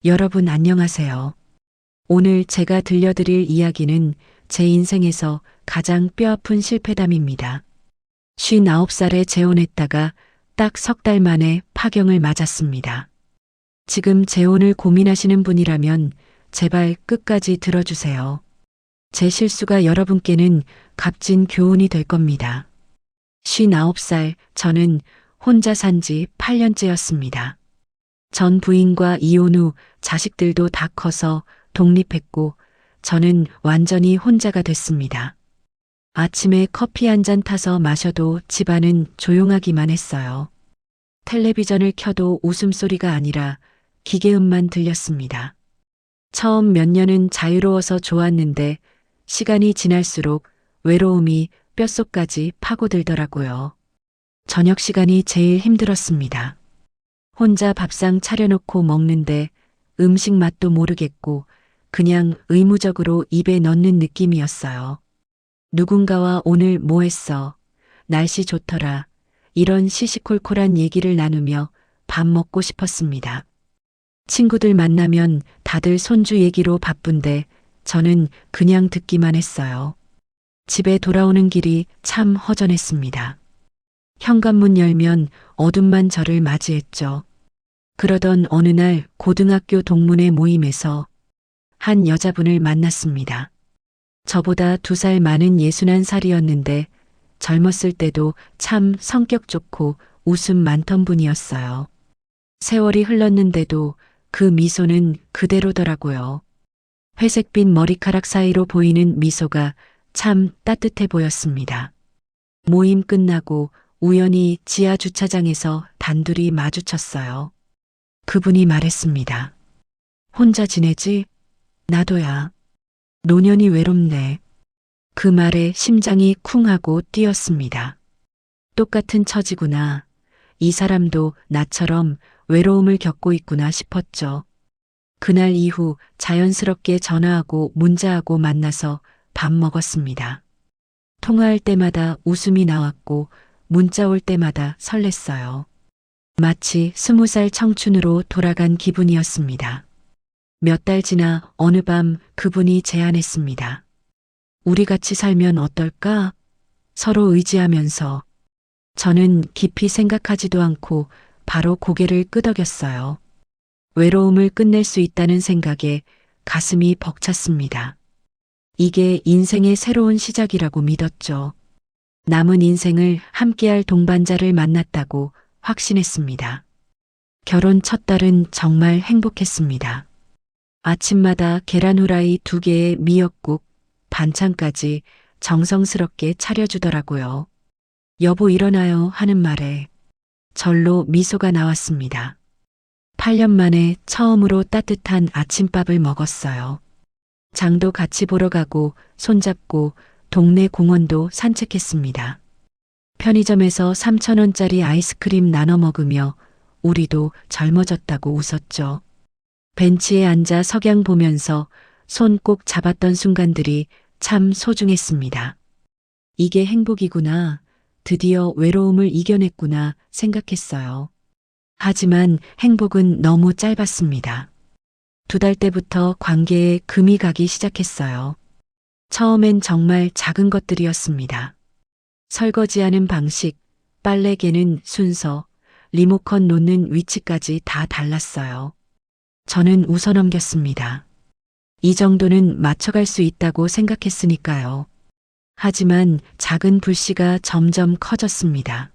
여러분 안녕하세요. 오늘 제가 들려드릴 이야기는 제 인생에서 가장 뼈아픈 실패담입니다. 59살에 재혼했다가 딱 석 달 만에 파경을 맞았습니다. 지금 재혼을 고민하시는 분이라면 제발 끝까지 들어주세요. 제 실수가 여러분께는 값진 교훈이 될 겁니다. 59살 저는 혼자 산 지 8년째였습니다. 전 부인과 이혼 후 자식들도 다 커서 독립했고 저는 완전히 혼자가 됐습니다. 아침에 커피 한 잔 타서 마셔도 집안은 조용하기만 했어요. 텔레비전을 켜도 웃음소리가 아니라 기계음만 들렸습니다. 처음 몇 년은 자유로워서 좋았는데 시간이 지날수록 외로움이 뼛속까지 파고들더라고요. 저녁 시간이 제일 힘들었습니다. 혼자 밥상 차려놓고 먹는데 음식 맛도 모르겠고 그냥 의무적으로 입에 넣는 느낌이었어요. 누군가와 오늘 뭐 했어? 날씨 좋더라. 이런 시시콜콜한 얘기를 나누며 밥 먹고 싶었습니다. 친구들 만나면 다들 손주 얘기로 바쁜데 저는 그냥 듣기만 했어요. 집에 돌아오는 길이 참 허전했습니다. 현관문 열면 어둠만 저를 맞이했죠. 그러던 어느 날 고등학교 동문회 모임에서 한 여자분을 만났습니다. 저보다 2살 많은 61살이었는데 젊었을 때도 참 성격 좋고 웃음 많던 분이었어요. 세월이 흘렀는데도 그 미소는 그대로더라고요. 회색빛 머리카락 사이로 보이는 미소가 참 따뜻해 보였습니다. 모임 끝나고 우연히 지하 주차장에서 단둘이 마주쳤어요. 그분이 말했습니다. 혼자 지내지? 나도야. 노년이 외롭네. 그 말에 심장이 쿵 하고 뛰었습니다. 똑같은 처지구나. 이 사람도 나처럼 외로움을 겪고 있구나 싶었죠. 그날 이후 자연스럽게 전화하고 문자하고 만나서 밥 먹었습니다. 통화할 때마다 웃음이 나왔고 문자 올 때마다 설렜어요. 마치 20살 청춘으로 돌아간 기분이었습니다. 몇 달 지나 어느 밤 그분이 제안했습니다. 우리 같이 살면 어떨까? 서로 의지하면서. 저는 깊이 생각하지도 않고 바로 고개를 끄덕였어요. 외로움을 끝낼 수 있다는 생각에 가슴이 벅찼습니다. 이게 인생의 새로운 시작이라고 믿었죠. 남은 인생을 함께할 동반자를 만났다고 확신했습니다. 결혼 첫 달은 정말 행복했습니다. 아침마다 계란 후라이 2개에 미역국, 반찬까지 정성스럽게 차려주더라고요. 여보 일어나요 하는 말에 절로 미소가 나왔습니다. 8년 만에 처음으로 따뜻한 아침밥을 먹었어요. 장도 같이 보러 가고 손잡고 동네 공원도 산책했습니다. 편의점에서 3,000원짜리 아이스크림 나눠 먹으며 우리도 젊어졌다고 웃었죠. 벤치에 앉아 석양 보면서 손 꼭 잡았던 순간들이 참 소중했습니다. 이게 행복이구나. 드디어 외로움을 이겨냈구나 생각했어요. 하지만 행복은 너무 짧았습니다. 2달 때부터 관계에 금이 가기 시작했어요. 처음엔 정말 작은 것들이었습니다. 설거지하는 방식, 빨래 개는 순서, 리모컨 놓는 위치까지 다 달랐어요. 저는 웃어넘겼습니다. 이 정도는 맞춰갈 수 있다고 생각했으니까요. 하지만 작은 불씨가 점점 커졌습니다.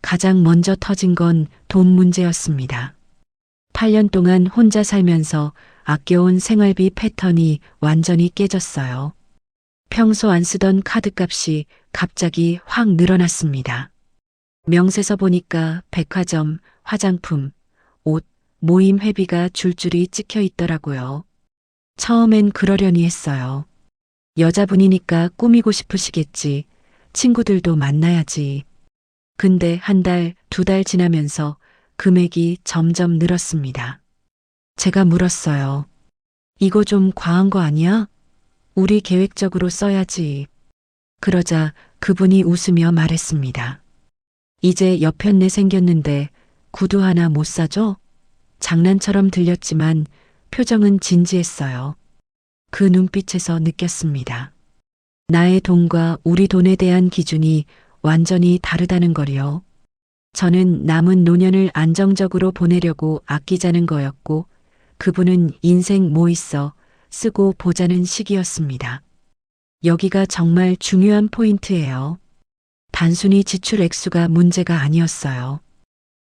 가장 먼저 터진 건 돈 문제였습니다. 8년 동안 혼자 살면서 아껴온 생활비 패턴이 완전히 깨졌어요. 평소 안 쓰던 카드값이 갑자기 확 늘어났습니다. 명세서 보니까 백화점, 화장품, 옷, 모임 회비가 줄줄이 찍혀 있더라고요. 처음엔 그러려니 했어요. 여자분이니까 꾸미고 싶으시겠지. 친구들도 만나야지. 근데 한 달, 2달 지나면서 금액이 점점 늘었습니다. 제가 물었어요. 이거 좀 과한 거 아니야? 우리 계획적으로 써야지. 그러자 그분이 웃으며 말했습니다. 이제 여편네 생겼는데 구두 하나 못 사줘? 장난처럼 들렸지만 표정은 진지했어요. 그 눈빛에서 느꼈습니다. 나의 돈과 우리 돈에 대한 기준이 완전히 다르다는 걸요. 저는 남은 노년을 안정적으로 보내려고 아끼자는 거였고, 그분은 인생 뭐 있어 쓰고 보자는 시기였습니다. 여기가 정말 중요한 포인트예요. 단순히 지출 액수가 문제가 아니었어요.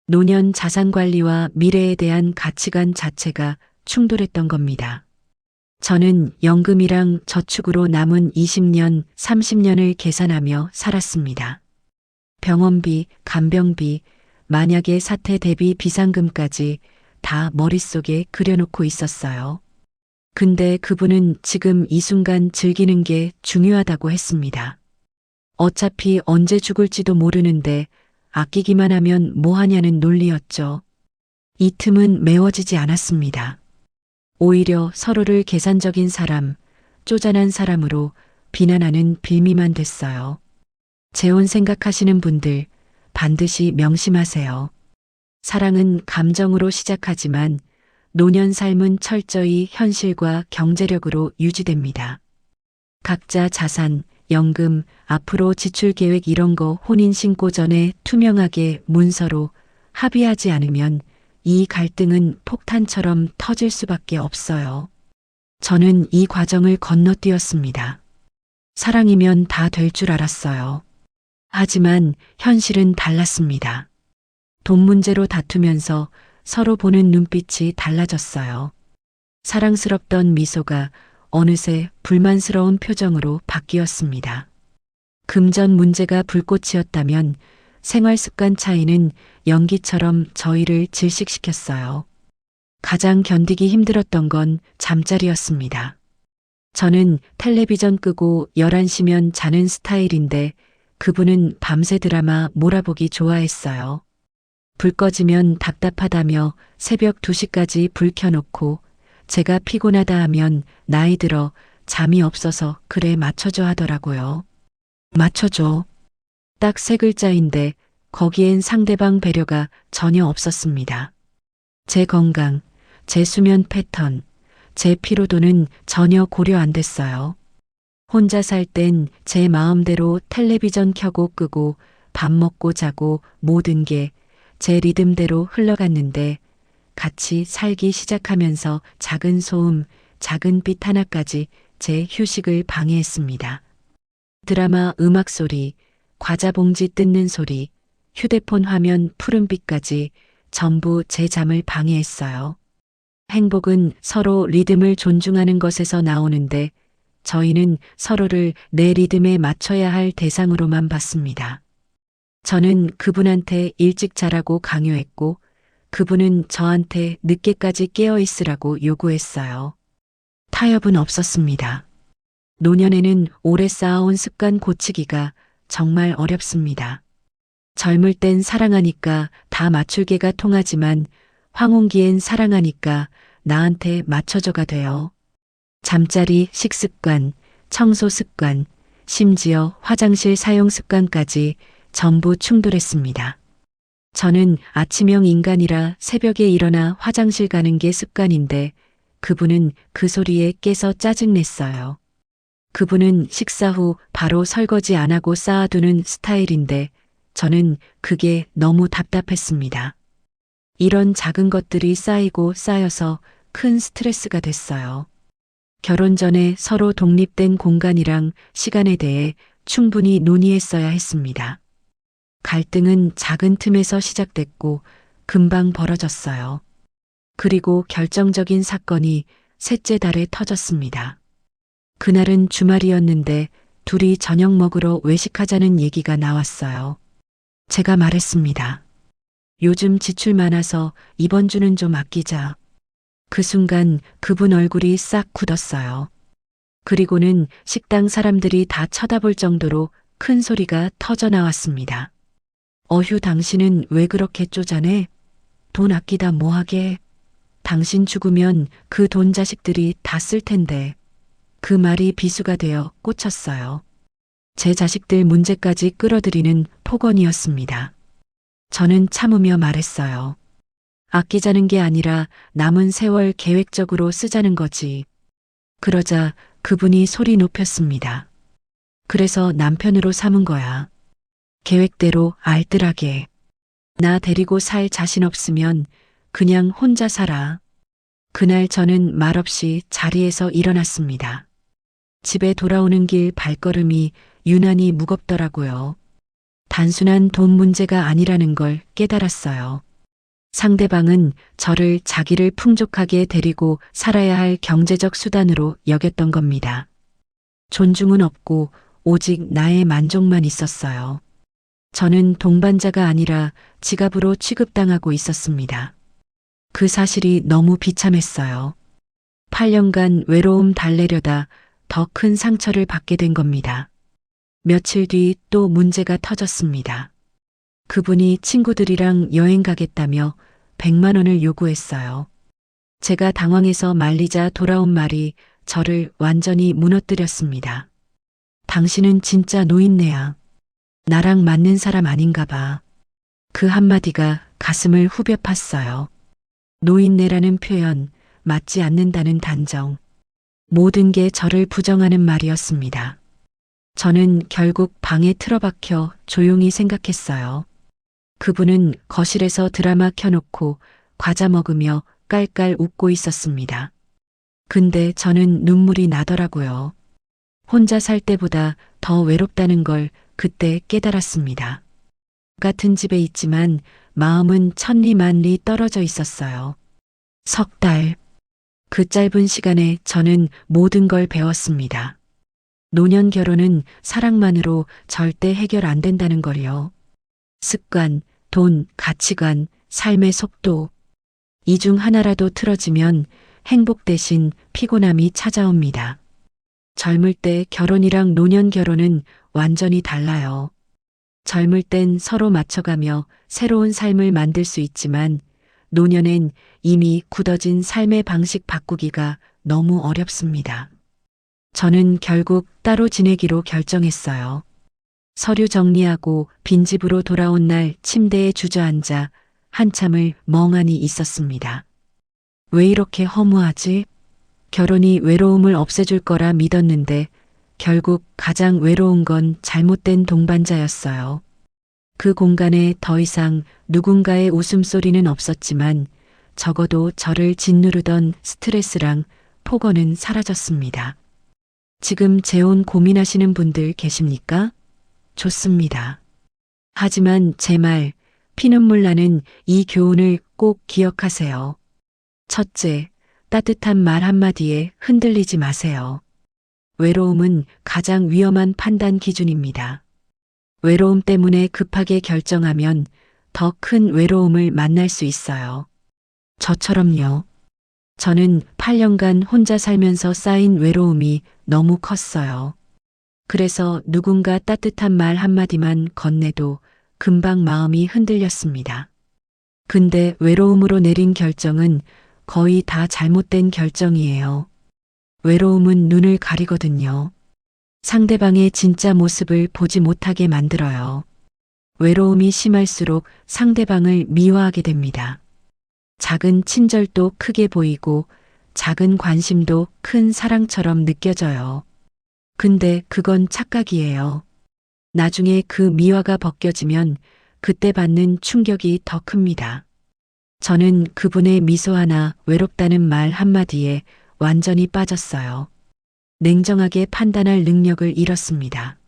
노년 자산 관리와 미래에 대한 가치관 자체가 충돌했던 겁니다. 저는 연금이랑 저축으로 남은 20년, 30년을 계산하며 살았습니다. 병원비, 간병비, 만약의 사태 대비 비상금까지 다 머릿속에 그려놓고 있었어요. 근데 그분은 지금 이 순간 즐기는 게 중요하다고 했습니다. 어차피 언제 죽을지도 모르는데 아끼기만 하면 뭐 하냐는 논리였죠. 이 틈은 메워지지 않았습니다. 오히려 서로를 계산적인 사람, 쪼잔한 사람으로 비난하는 빌미만 됐어요. 재혼 생각하시는 분들 반드시 명심하세요. 사랑은 감정으로 시작하지만 노년 삶은 철저히 현실과 경제력으로 유지됩니다. 각자 자산, 연금, 앞으로 지출 계획 이런 거 혼인신고 전에 투명하게 문서로 합의하지 않으면 이 갈등은 폭탄처럼 터질 수밖에 없어요. 저는 이 과정을 건너뛰었습니다. 사랑이면 다 될 줄 알았어요. 하지만 현실은 달랐습니다. 돈 문제로 다투면서 서로 보는 눈빛이 달라졌어요. 사랑스럽던 미소가 어느새 불만스러운 표정으로 바뀌었습니다. 금전 문제가 불꽃이었다면 생활 습관 차이는 연기처럼 저희를 질식시켰어요. 가장 견디기 힘들었던 건 잠자리였습니다. 저는 텔레비전 끄고 11시면 자는 스타일인데 그분은 밤새 드라마 몰아보기 좋아했어요. 불 꺼지면 답답하다며 새벽 2시까지 불 켜놓고 제가 피곤하다 하면 나이 들어 잠이 없어서 그래 맞춰줘 하더라고요. 맞춰줘. 딱 3글자인데 거기엔 상대방 배려가 전혀 없었습니다. 제 건강, 제 수면 패턴, 제 피로도는 전혀 고려 안 됐어요. 혼자 살 땐 제 마음대로 텔레비전 켜고 끄고 밥 먹고 자고 모든 게 제 리듬대로 흘러갔는데 같이 살기 시작하면서 작은 소음, 작은 빛 하나까지 제 휴식을 방해했습니다. 드라마 음악 소리, 과자 봉지 뜯는 소리, 휴대폰 화면 푸른빛까지 전부 제 잠을 방해했어요. 행복은 서로 리듬을 존중하는 것에서 나오는데 저희는 서로를 내 리듬에 맞춰야 할 대상으로만 봤습니다. 저는 그분한테 일찍 자라고 강요했고 그분은 저한테 늦게까지 깨어 있으라고 요구했어요. 타협은 없었습니다. 노년에는 오래 쌓아온 습관 고치기가 정말 어렵습니다. 젊을 땐 사랑하니까 다 맞출게가 통하지만 황혼기엔 사랑하니까 나한테 맞춰줘가 돼요. 잠자리, 식습관, 청소 습관, 심지어 화장실 사용 습관까지 전부 충돌했습니다. 저는 아침형 인간이라 새벽에 일어나 화장실 가는 게 습관인데 그분은 그 소리에 깨서 짜증냈어요. 그분은 식사 후 바로 설거지 안 하고 쌓아두는 스타일인데 저는 그게 너무 답답했습니다. 이런 작은 것들이 쌓이고 쌓여서 큰 스트레스가 됐어요. 결혼 전에 서로 독립된 공간이랑 시간에 대해 충분히 논의했어야 했습니다. 갈등은 작은 틈에서 시작됐고 금방 벌어졌어요. 그리고 결정적인 사건이 셋째 달에 터졌습니다. 그날은 주말이었는데 둘이 저녁 먹으러 외식하자는 얘기가 나왔어요. 제가 말했습니다. 요즘 지출 많아서 이번 주는 좀 아끼자. 그 순간 그분 얼굴이 싹 굳었어요. 그리고는 식당 사람들이 다 쳐다볼 정도로 큰 소리가 터져 나왔습니다. 어휴, 당신은 왜 그렇게 쪼잔해? 돈 아끼다 뭐하게? 당신 죽으면 그 돈 자식들이 다 쓸 텐데. 그 말이 비수가 되어 꽂혔어요. 제 자식들 문제까지 끌어들이는 폭언이었습니다. 저는 참으며 말했어요. 아끼자는 게 아니라 남은 세월 계획적으로 쓰자는 거지. 그러자 그분이 소리 높였습니다. 그래서 남편으로 삼은 거야. 계획대로 알뜰하게. 나 데리고 살 자신 없으면 그냥 혼자 살아. 그날 저는 말없이 자리에서 일어났습니다. 집에 돌아오는 길 발걸음이 유난히 무겁더라고요. 단순한 돈 문제가 아니라는 걸 깨달았어요. 상대방은 저를 자기를 풍족하게 데리고 살아야 할 경제적 수단으로 여겼던 겁니다. 존중은 없고 오직 나의 만족만 있었어요. 저는 동반자가 아니라 지갑으로 취급당하고 있었습니다. 그 사실이 너무 비참했어요. 8년간 외로움 달래려다 더 큰 상처를 받게 된 겁니다. 며칠 뒤 또 문제가 터졌습니다. 그분이 친구들이랑 여행 가겠다며 100만 원을 요구했어요. 제가 당황해서 말리자 돌아온 말이 저를 완전히 무너뜨렸습니다. 당신은 진짜 노인네야. 나랑 맞는 사람 아닌가 봐. 그 한마디가 가슴을 후벼 팠어요. 노인네라는 표현, 맞지 않는다는 단정. 모든 게 저를 부정하는 말이었습니다. 저는 결국 방에 틀어박혀 조용히 생각했어요. 그분은 거실에서 드라마 켜놓고 과자 먹으며 깔깔 웃고 있었습니다. 근데 저는 눈물이 나더라고요. 혼자 살 때보다 더 외롭다는 걸 그때 깨달았습니다. 같은 집에 있지만 마음은 천리만리 떨어져 있었어요. 석 달. 그 짧은 시간에 저는 모든 걸 배웠습니다. 노년 결혼은 사랑만으로 절대 해결 안 된다는 걸요. 습관, 돈, 가치관, 삶의 속도. 이 중 하나라도 틀어지면 행복 대신 피곤함이 찾아옵니다. 젊을 때 결혼이랑 노년 결혼은 완전히 달라요. 젊을 땐 서로 맞춰가며 새로운 삶을 만들 수 있지만 노년엔 이미 굳어진 삶의 방식 바꾸기가 너무 어렵습니다. 저는 결국 따로 지내기로 결정했어요. 서류 정리하고 빈집으로 돌아온 날 침대에 주저앉아 한참을 멍하니 있었습니다. 왜 이렇게 허무하지? 결혼이 외로움을 없애줄 거라 믿었는데 결국 가장 외로운 건 잘못된 동반자였어요. 그 공간에 더 이상 누군가의 웃음소리는 없었지만 적어도 저를 짓누르던 스트레스랑 폭언은 사라졌습니다. 지금 재혼 고민하시는 분들 계십니까? 좋습니다. 하지만 제 말, 피눈물 나는 이 교훈을 꼭 기억하세요. 첫째, 따뜻한 말 한마디에 흔들리지 마세요. 외로움은 가장 위험한 판단 기준입니다. 외로움 때문에 급하게 결정하면 더 큰 외로움을 만날 수 있어요. 저처럼요. 저는 8년간 혼자 살면서 쌓인 외로움이 너무 컸어요. 그래서 누군가 따뜻한 말 한마디만 건네도 금방 마음이 흔들렸습니다. 근데 외로움으로 내린 결정은 거의 다 잘못된 결정이에요. 외로움은 눈을 가리거든요. 상대방의 진짜 모습을 보지 못하게 만들어요. 외로움이 심할수록 상대방을 미워하게 됩니다. 작은 친절도 크게 보이고 작은 관심도 큰 사랑처럼 느껴져요. 근데 그건 착각이에요. 나중에 그 미화가 벗겨지면 그때 받는 충격이 더 큽니다. 저는 그분의 미소 하나, 외롭다는 말 한마디에 완전히 빠졌어요. 냉정하게 판단할 능력을 잃었습니다.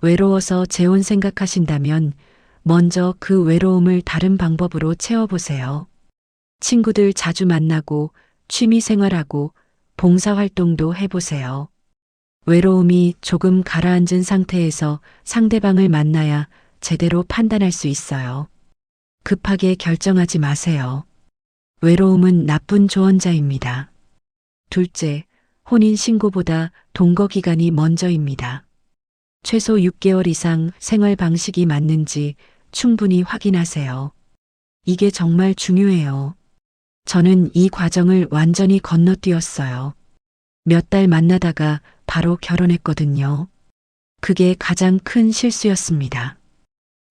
외로워서 재혼 생각하신다면 먼저 그 외로움을 다른 방법으로 채워보세요. 친구들 자주 만나고 취미 생활하고 봉사활동도 해보세요. 외로움이 조금 가라앉은 상태에서 상대방을 만나야 제대로 판단할 수 있어요. 급하게 결정하지 마세요. 외로움은 나쁜 조언자입니다. 둘째, 혼인신고보다 동거기간이 먼저입니다. 최소 6개월 이상 생활 방식이 맞는지 충분히 확인하세요. 이게 정말 중요해요. 저는 이 과정을 완전히 건너뛰었어요. 몇 달 만나다가 바로 결혼했거든요. 그게 가장 큰 실수였습니다.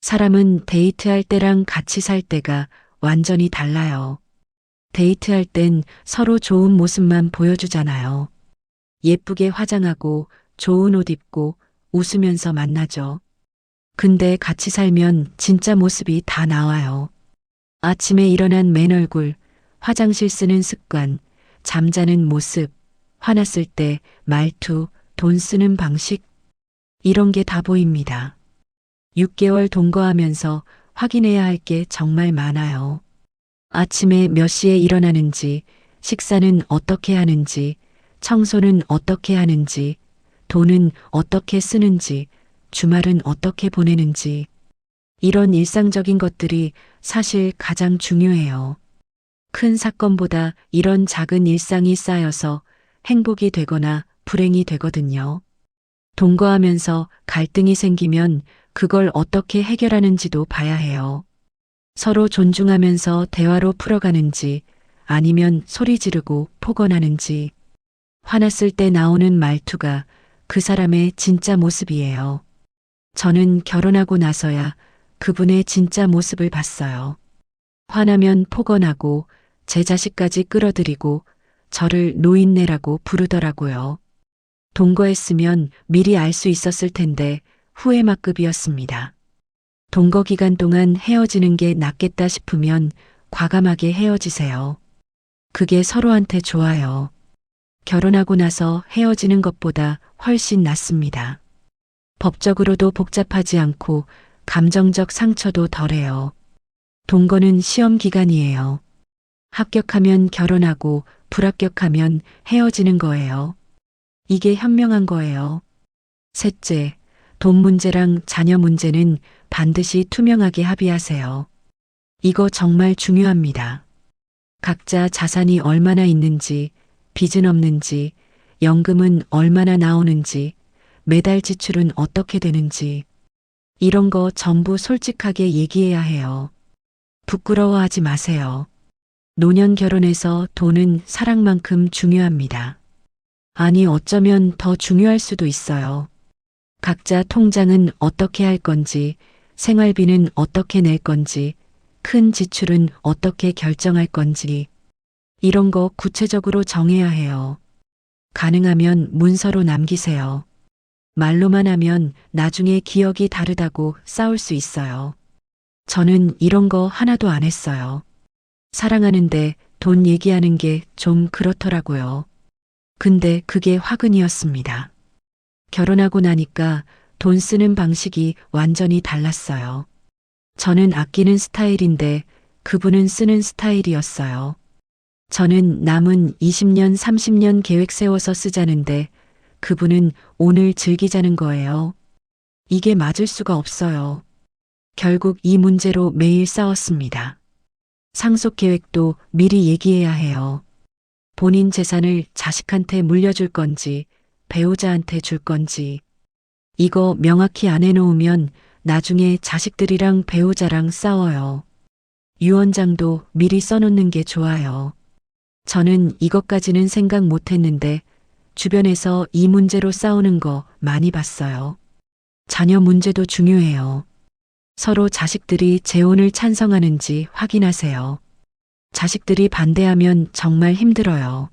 사람은 데이트할 때랑 같이 살 때가 완전히 달라요. 데이트할 땐 서로 좋은 모습만 보여주잖아요. 예쁘게 화장하고 좋은 옷 입고 웃으면서 만나죠. 근데 같이 살면 진짜 모습이 다 나와요. 아침에 일어난 맨 얼굴, 화장실 쓰는 습관, 잠자는 모습, 화났을 때 말투, 돈 쓰는 방식, 이런 게 다 보입니다. 6개월 동거하면서 확인해야 할 게 정말 많아요. 아침에 몇 시에 일어나는지, 식사는 어떻게 하는지, 청소는 어떻게 하는지, 돈은 어떻게 쓰는지, 주말은 어떻게 보내는지, 이런 일상적인 것들이 사실 가장 중요해요. 큰 사건보다 이런 작은 일상이 쌓여서 행복이 되거나 불행이 되거든요. 동거하면서 갈등이 생기면 그걸 어떻게 해결하는지도 봐야 해요. 서로 존중하면서 대화로 풀어가는지 아니면 소리 지르고 폭언하는지. 화났을 때 나오는 말투가 그 사람의 진짜 모습이에요. 저는 결혼하고 나서야 그분의 진짜 모습을 봤어요. 화나면 폭언하고 제 자식까지 끌어들이고 저를 노인네라고 부르더라고요. 동거했으면 미리 알 수 있었을 텐데 후회막급이었습니다. 동거 기간 동안 헤어지는 게 낫겠다 싶으면 과감하게 헤어지세요. 그게 서로한테 좋아요. 결혼하고 나서 헤어지는 것보다 훨씬 낫습니다. 법적으로도 복잡하지 않고 감정적 상처도 덜해요. 동거는 시험 기간이에요. 합격하면 결혼하고 불합격하면 헤어지는 거예요. 이게 현명한 거예요. 셋째, 돈 문제랑 자녀 문제는 반드시 투명하게 합의하세요. 이거 정말 중요합니다. 각자 자산이 얼마나 있는지, 빚은 없는지, 연금은 얼마나 나오는지, 매달 지출은 어떻게 되는지, 이런 거 전부 솔직하게 얘기해야 해요. 부끄러워하지 마세요. 노년 결혼에서 돈은 사랑만큼 중요합니다. 아니, 어쩌면 더 중요할 수도 있어요. 각자 통장은 어떻게 할 건지, 생활비는 어떻게 낼 건지, 큰 지출은 어떻게 결정할 건지, 이런 거 구체적으로 정해야 해요. 가능하면 문서로 남기세요. 말로만 하면 나중에 기억이 다르다고 싸울 수 있어요. 저는 이런 거 하나도 안 했어요. 사랑하는데 돈 얘기하는 게 좀 그렇더라고요. 근데 그게 화근이었습니다. 결혼하고 나니까 돈 쓰는 방식이 완전히 달랐어요. 저는 아끼는 스타일인데 그분은 쓰는 스타일이었어요. 저는 남은 20년, 30년 계획 세워서 쓰자는데 그분은 오늘 즐기자는 거예요. 이게 맞을 수가 없어요. 결국 이 문제로 매일 싸웠습니다. 상속 계획도 미리 얘기해야 해요. 본인 재산을 자식한테 물려줄 건지 배우자한테 줄 건지 이거 명확히 안 해놓으면 나중에 자식들이랑 배우자랑 싸워요. 유언장도 미리 써놓는 게 좋아요. 저는 이것까지는 생각 못 했는데 주변에서 이 문제로 싸우는 거 많이 봤어요. 자녀 문제도 중요해요. 서로 자식들이 재혼을 찬성하는지 확인하세요. 자식들이 반대하면 정말 힘들어요.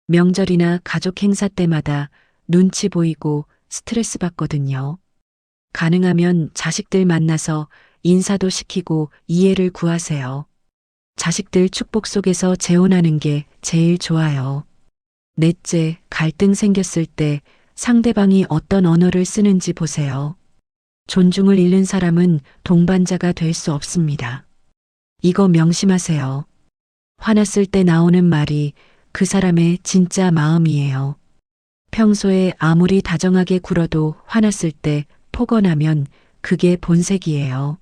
명절이나 가족 행사 때마다 눈치 보이고 스트레스 받거든요. 가능하면 자식들 만나서 인사도 시키고 이해를 구하세요. 자식들 축복 속에서 재혼하는 게 제일 좋아요. 넷째, 갈등 생겼을 때 상대방이 어떤 언어를 쓰는지 보세요. 존중을 잃는 사람은 동반자가 될 수 없습니다. 이거 명심하세요. 화났을 때 나오는 말이 그 사람의 진짜 마음이에요. 평소에 아무리 다정하게 굴어도 화났을 때 폭언하면 그게 본색이에요.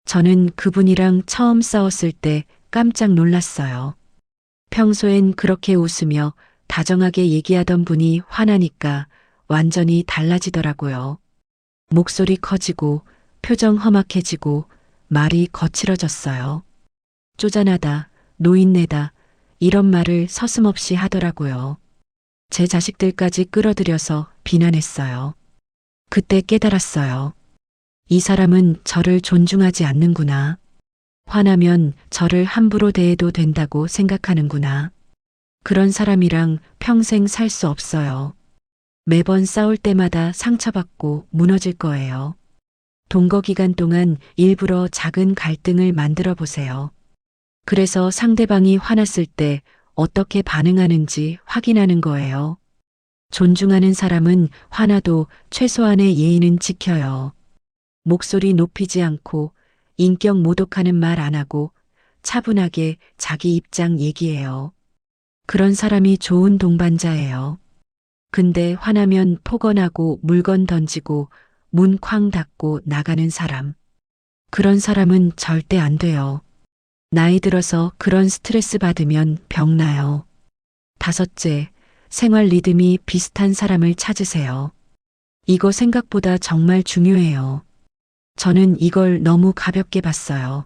저는 그분이랑 처음 싸웠을 때 깜짝 놀랐어요. 평소엔 그렇게 웃으며 다정하게 얘기하던 분이 화나니까 완전히 달라지더라고요. 목소리 커지고 표정 험악해지고 말이 거칠어졌어요. 쪼잔하다, 노인네다, 이런 말을 서슴없이 하더라고요. 제 자식들까지 끌어들여서 비난했어요. 그때 깨달았어요. 이 사람은 저를 존중하지 않는구나. 화나면 저를 함부로 대해도 된다고 생각하는구나. 그런 사람이랑 평생 살 수 없어요. 매번 싸울 때마다 상처받고 무너질 거예요. 동거 기간 동안 일부러 작은 갈등을 만들어 보세요. 그래서 상대방이 화났을 때 어떻게 반응하는지 확인하는 거예요. 존중하는 사람은 화나도 최소한의 예의는 지켜요. 목소리 높이지 않고 인격 모독하는 말 안 하고 차분하게 자기 입장 얘기해요. 그런 사람이 좋은 동반자예요. 근데 화나면 폭언하고 물건 던지고 문 쾅 닫고 나가는 사람. 그런 사람은 절대 안 돼요. 나이 들어서 그런 스트레스 받으면 병나요. 다섯째, 생활 리듬이 비슷한 사람을 찾으세요. 이거 생각보다 정말 중요해요. 저는 이걸 너무 가볍게 봤어요.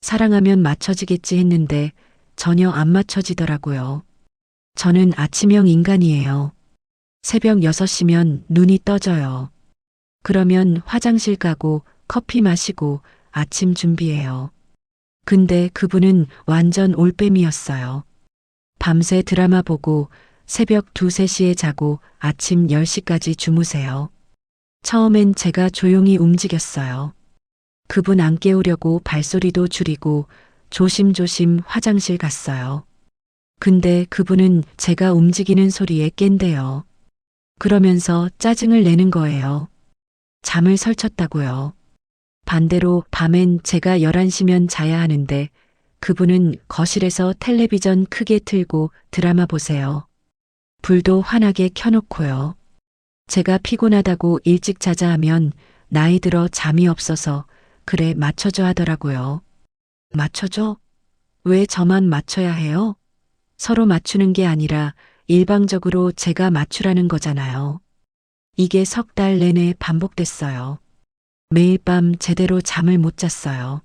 사랑하면 맞춰지겠지 했는데 전혀 안 맞춰지더라고요. 저는 아침형 인간이에요. 새벽 6시면 눈이 떠져요. 그러면 화장실 가고 커피 마시고 아침 준비해요. 근데 그분은 완전 올빼미였어요. 밤새 드라마 보고 새벽 2, 3시에 자고 아침 10시까지 주무세요. 처음엔 제가 조용히 움직였어요. 그분 안 깨우려고 발소리도 줄이고 조심조심 화장실 갔어요. 근데 그분은 제가 움직이는 소리에 깬대요. 그러면서 짜증을 내는 거예요. 잠을 설쳤다고요. 반대로 밤엔 제가 11시면 자야 하는데 그분은 거실에서 텔레비전 크게 틀고 드라마 보세요. 불도 환하게 켜놓고요. 제가 피곤하다고 일찍 자자 하면 나이 들어 잠이 없어서 그래 맞춰줘 하더라고요. 맞춰줘? 왜 저만 맞춰야 해요? 서로 맞추는 게 아니라 일방적으로 제가 맞추라는 거잖아요. 이게 3달 내내 반복됐어요. 매일 밤 제대로 잠을 못 잤어요.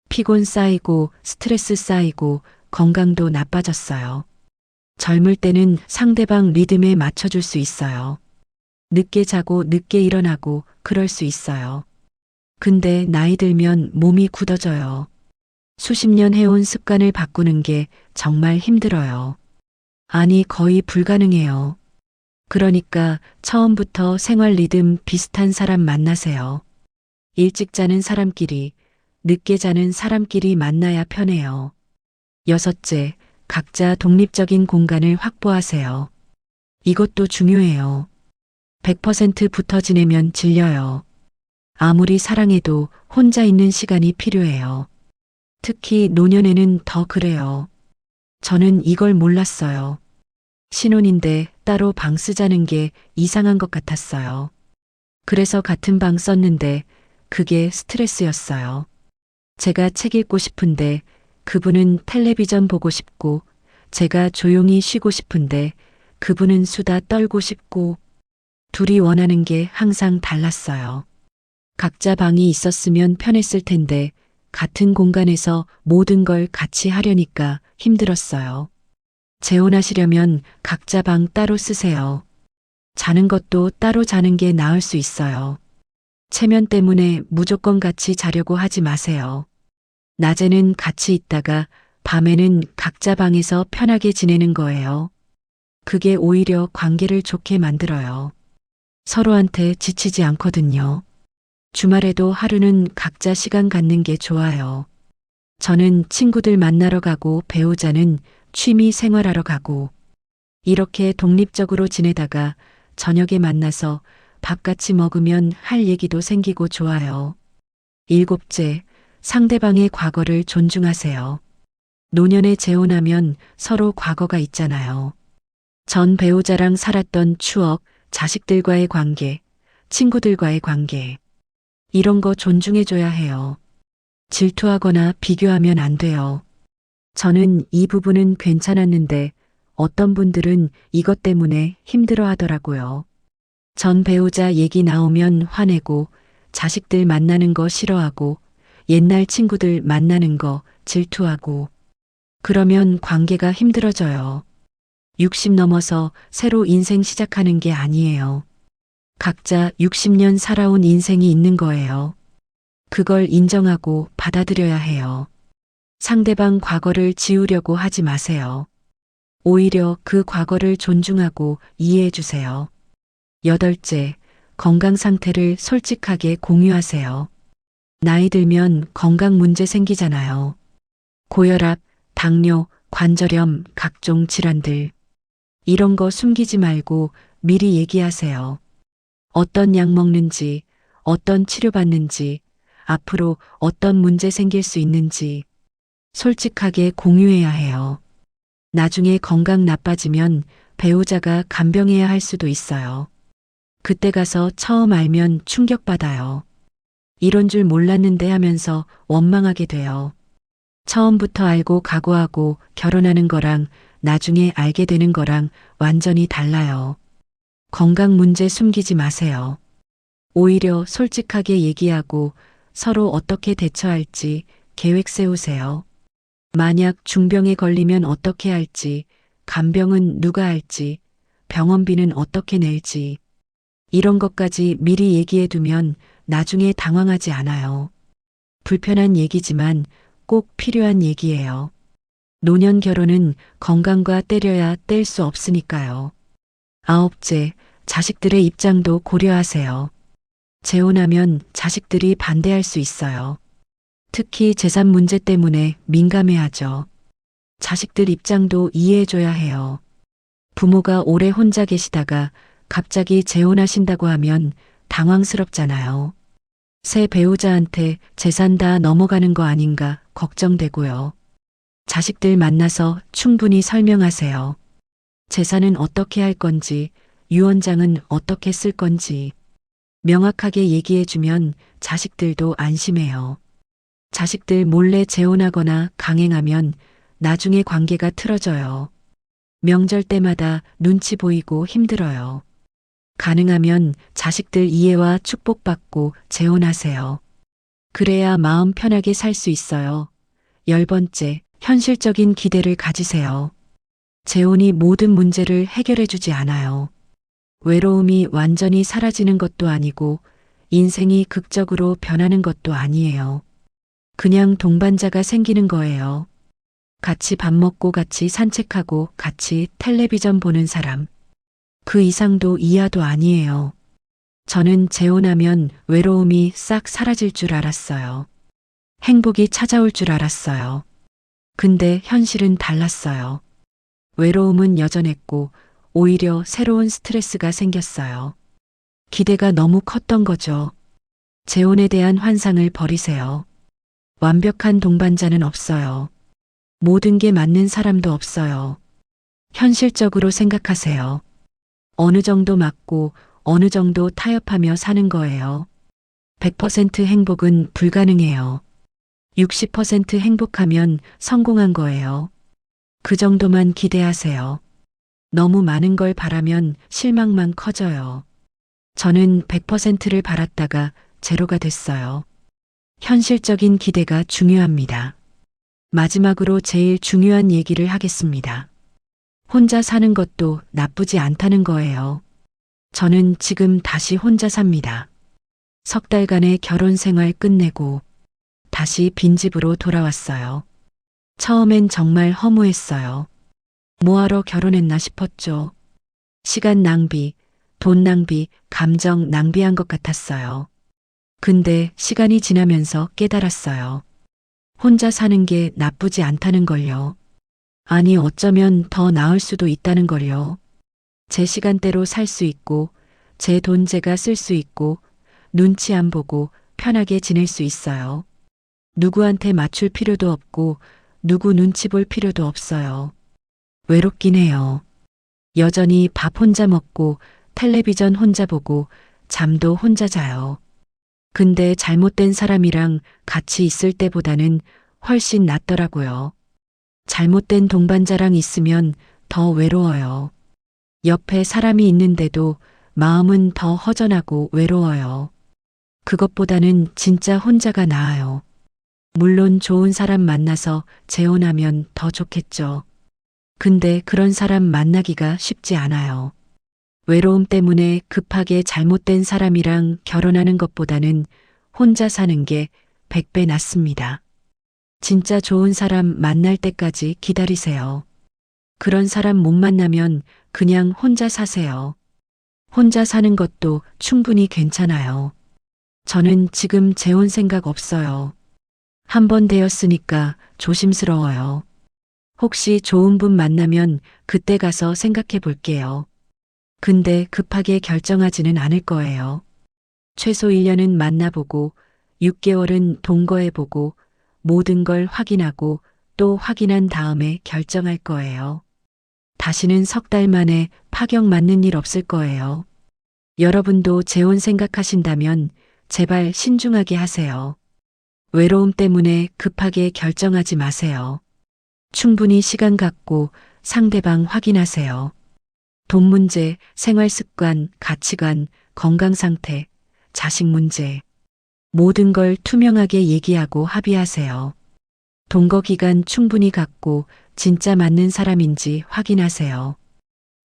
피곤 쌓이고 스트레스 쌓이고 건강도 나빠졌어요. 젊을 때는 상대방 리듬에 맞춰줄 수 있어요. 늦게 자고 늦게 일어나고 그럴 수 있어요. 근데 나이 들면 몸이 굳어져요. 수십 년 해온 습관을 바꾸는 게 정말 힘들어요. 아니, 거의 불가능해요. 그러니까 처음부터 생활 리듬 비슷한 사람 만나세요. 일찍 자는 사람끼리, 늦게 자는 사람끼리 만나야 편해요. 여섯째, 각자 독립적인 공간을 확보하세요. 이것도 중요해요. 100% 붙어 지내면 질려요. 아무리 사랑해도 혼자 있는 시간이 필요해요. 특히 노년에는 더 그래요. 저는 이걸 몰랐어요. 신혼인데 따로 방 쓰자는 게 이상한 것 같았어요. 그래서 같은 방 썼는데 그게 스트레스였어요. 제가 책 읽고 싶은데 그분은 텔레비전 보고 싶고 제가 조용히 쉬고 싶은데 그분은 수다 떨고 싶고 둘이 원하는 게 항상 달랐어요. 각자 방이 있었으면 편했을 텐데 같은 공간에서 모든 걸 같이 하려니까 힘들었어요. 재혼하시려면 각자 방 따로 쓰세요. 자는 것도 따로 자는 게 나을 수 있어요. 체면 때문에 무조건 같이 자려고 하지 마세요. 낮에는 같이 있다가 밤에는 각자 방에서 편하게 지내는 거예요. 그게 오히려 관계를 좋게 만들어요. 서로한테 지치지 않거든요. 주말에도 하루는 각자 시간 갖는 게 좋아요. 저는 친구들 만나러 가고 배우자는 취미 생활하러 가고 이렇게 독립적으로 지내다가 저녁에 만나서 밥 같이 먹으면 할 얘기도 생기고 좋아요. 일곱째, 상대방의 과거를 존중하세요. 노년에 재혼하면 서로 과거가 있잖아요. 전 배우자랑 살았던 추억, 자식들과의 관계, 친구들과의 관계. 이런 거 존중해줘야 해요. 질투하거나 비교하면 안 돼요. 저는 이 부분은 괜찮았는데 어떤 분들은 이것 때문에 힘들어 하더라고요. 전 배우자 얘기 나오면 화내고 자식들 만나는 거 싫어하고 옛날 친구들 만나는 거 질투하고 그러면 관계가 힘들어져요. 60 넘어서 새로 인생 시작하는 게 아니에요. 각자 60년 살아온 인생이 있는 거예요. 그걸 인정하고 받아들여야 해요. 상대방 과거를 지우려고 하지 마세요. 오히려 그 과거를 존중하고 이해해 주세요. 여덟째, 건강 상태를 솔직하게 공유하세요. 나이 들면 건강 문제 생기잖아요. 고혈압, 당뇨, 관절염, 각종 질환들. 이런 거 숨기지 말고 미리 얘기하세요. 어떤 약 먹는지, 어떤 치료받는지, 앞으로 어떤 문제 생길 수 있는지 솔직하게 공유해야 해요. 나중에 건강 나빠지면 배우자가 간병해야 할 수도 있어요. 그때 가서 처음 알면 충격받아요. 이런 줄 몰랐는데 하면서 원망하게 돼요. 처음부터 알고 각오하고 결혼하는 거랑 나중에 알게 되는 거랑 완전히 달라요. 건강 문제 숨기지 마세요. 오히려 솔직하게 얘기하고 서로 어떻게 대처할지 계획 세우세요. 만약 중병에 걸리면 어떻게 할지, 간병은 누가 할지, 병원비는 어떻게 낼지, 이런 것까지 미리 얘기해 두면 나중에 당황하지 않아요. 불편한 얘기지만 꼭 필요한 얘기예요. 노년 결혼은 건강과 때려야 뗄 수 없으니까요. 아홉째, 자식들의 입장도 고려하세요. 재혼하면 자식들이 반대할 수 있어요. 특히 재산 문제 때문에 민감해하죠. 자식들 입장도 이해해줘야 해요. 부모가 오래 혼자 계시다가 갑자기 재혼하신다고 하면 당황스럽잖아요. 새 배우자한테 재산 다 넘어가는 거 아닌가 걱정되고요. 자식들 만나서 충분히 설명하세요. 재산은 어떻게 할 건지, 유언장은 어떻게 쓸 건지 명확하게 얘기해주면 자식들도 안심해요. 자식들 몰래 재혼하거나 강행하면 나중에 관계가 틀어져요. 명절 때마다 눈치 보이고 힘들어요. 가능하면 자식들 이해와 축복받고 재혼하세요. 그래야 마음 편하게 살 수 있어요. 열 번째, 현실적인 기대를 가지세요. 재혼이 모든 문제를 해결해 주지 않아요. 외로움이 완전히 사라지는 것도 아니고 인생이 극적으로 변하는 것도 아니에요. 그냥 동반자가 생기는 거예요. 같이 밥 먹고 같이 산책하고 같이 텔레비전 보는 사람. 그 이상도 이하도 아니에요. 저는 재혼하면 외로움이 싹 사라질 줄 알았어요. 행복이 찾아올 줄 알았어요. 근데 현실은 달랐어요. 외로움은 여전했고 오히려 새로운 스트레스가 생겼어요. 기대가 너무 컸던 거죠. 재혼에 대한 환상을 버리세요. 완벽한 동반자는 없어요. 모든 게 맞는 사람도 없어요. 현실적으로 생각하세요. 어느 정도 맞고 어느 정도 타협하며 사는 거예요. 100% 행복은 불가능해요. 60% 행복하면 성공한 거예요. 그 정도만 기대하세요. 너무 많은 걸 바라면 실망만 커져요. 저는 100%를 바랐다가 제로가 됐어요. 현실적인 기대가 중요합니다. 마지막으로 제일 중요한 얘기를 하겠습니다. 혼자 사는 것도 나쁘지 않다는 거예요. 저는 지금 다시 혼자 삽니다. 석 달간의 결혼 생활 끝내고 다시 빈집으로 돌아왔어요. 처음엔 정말 허무했어요. 뭐하러 결혼했나 싶었죠. 시간 낭비, 돈 낭비, 감정 낭비한 것 같았어요. 근데 시간이 지나면서 깨달았어요. 혼자 사는 게 나쁘지 않다는 걸요. 아니 어쩌면 더 나을 수도 있다는 걸요. 제 시간대로 살 수 있고 제 돈 제가 쓸 수 있고 눈치 안 보고 편하게 지낼 수 있어요. 누구한테 맞출 필요도 없고 누구 눈치 볼 필요도 없어요. 외롭긴 해요. 여전히 밥 혼자 먹고 텔레비전 혼자 보고 잠도 혼자 자요. 근데 잘못된 사람이랑 같이 있을 때보다는 훨씬 낫더라고요. 잘못된 동반자랑 있으면 더 외로워요. 옆에 사람이 있는데도 마음은 더 허전하고 외로워요. 그것보다는 진짜 혼자가 나아요. 물론 좋은 사람 만나서 재혼하면 더 좋겠죠. 근데 그런 사람 만나기가 쉽지 않아요. 외로움 때문에 급하게 잘못된 사람이랑 결혼하는 것보다는 혼자 사는 게 100배 낫습니다. 진짜 좋은 사람 만날 때까지 기다리세요. 그런 사람 못 만나면 그냥 혼자 사세요. 혼자 사는 것도 충분히 괜찮아요. 저는 지금 재혼 생각 없어요. 한 번 되었으니까 조심스러워요. 혹시 좋은 분 만나면 그때 가서 생각해 볼게요. 근데 급하게 결정하지는 않을 거예요. 최소 1년은 만나보고 6개월은 동거해보고 모든 걸 확인하고 또 확인한 다음에 결정할 거예요. 다시는 석 달 만에 파격 맞는 일 없을 거예요. 여러분도 재혼 생각하신다면 제발 신중하게 하세요. 외로움 때문에 급하게 결정하지 마세요. 충분히 시간 갖고 상대방 확인하세요. 돈 문제, 생활 습관, 가치관, 건강 상태, 자식 문제. 모든 걸 투명하게 얘기하고 합의하세요. 동거 기간 충분히 갖고 진짜 맞는 사람인지 확인하세요.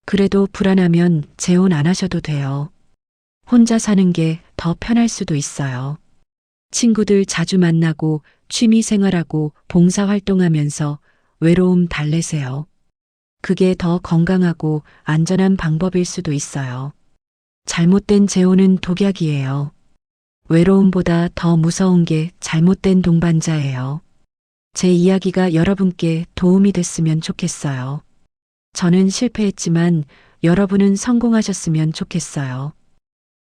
그래도 불안하면 재혼 안 하셔도 돼요. 혼자 사는 게 더 편할 수도 있어요. 친구들 자주 만나고 취미 생활하고 봉사 활동하면서 외로움 달래세요. 그게 더 건강하고 안전한 방법일 수도 있어요. 잘못된 재혼은 독약이에요. 외로움보다 더 무서운 게 잘못된 동반자예요. 제 이야기가 여러분께 도움이 됐으면 좋겠어요. 저는 실패했지만 여러분은 성공하셨으면 좋겠어요.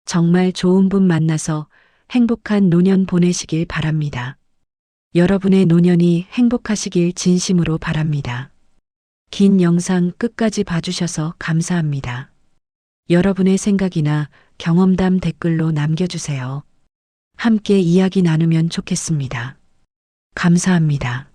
정말 좋은 분 만나서 행복한 노년 보내시길 바랍니다. 여러분의 노년이 행복하시길 진심으로 바랍니다. 긴 영상 끝까지 봐주셔서 감사합니다. 여러분의 생각이나 경험담 댓글로 남겨주세요. 함께 이야기 나누면 좋겠습니다. 감사합니다.